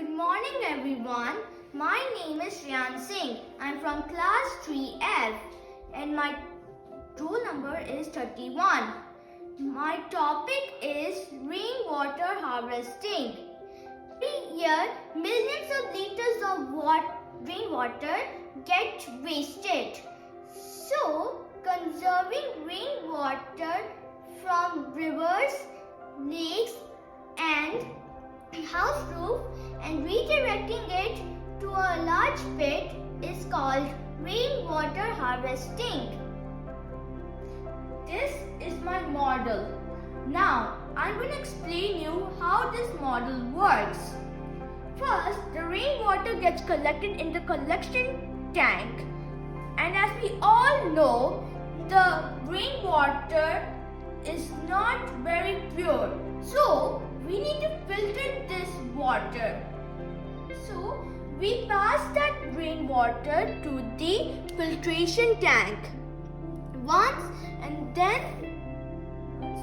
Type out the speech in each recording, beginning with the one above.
Good morning everyone. My name is Shreyan Singh. I'm from class 3F and my roll number is 31. My topic is rainwater harvesting. Every year, millions of liters of rainwater get wasted. So, conserving rainwater from rivers, lakes and house roof and redirecting it to a large pit is called rainwater harvesting. This is my model. Now I'm going to explain you how this model works. First, the rainwater gets collected in the collection tank, and as we all know, the rainwater is not very pure. So we need to filter this water. So we pass that rainwater to the filtration tank. Once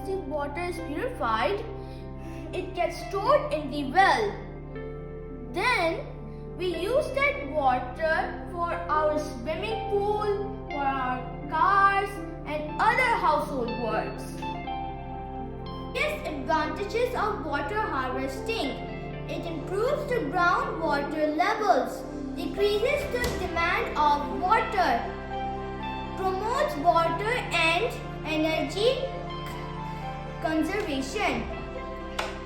the water is purified, it gets stored in the well. Then we use that water for our swimming pool, for our cars and other household works. Advantages of water harvesting. It improves the groundwater levels, decreases the demand of water, promotes water and energy conservation.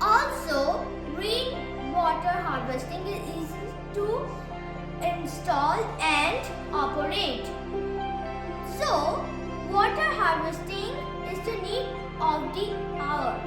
Also, rainwater harvesting is easy to install and operate. So, water harvesting is the need of the hour.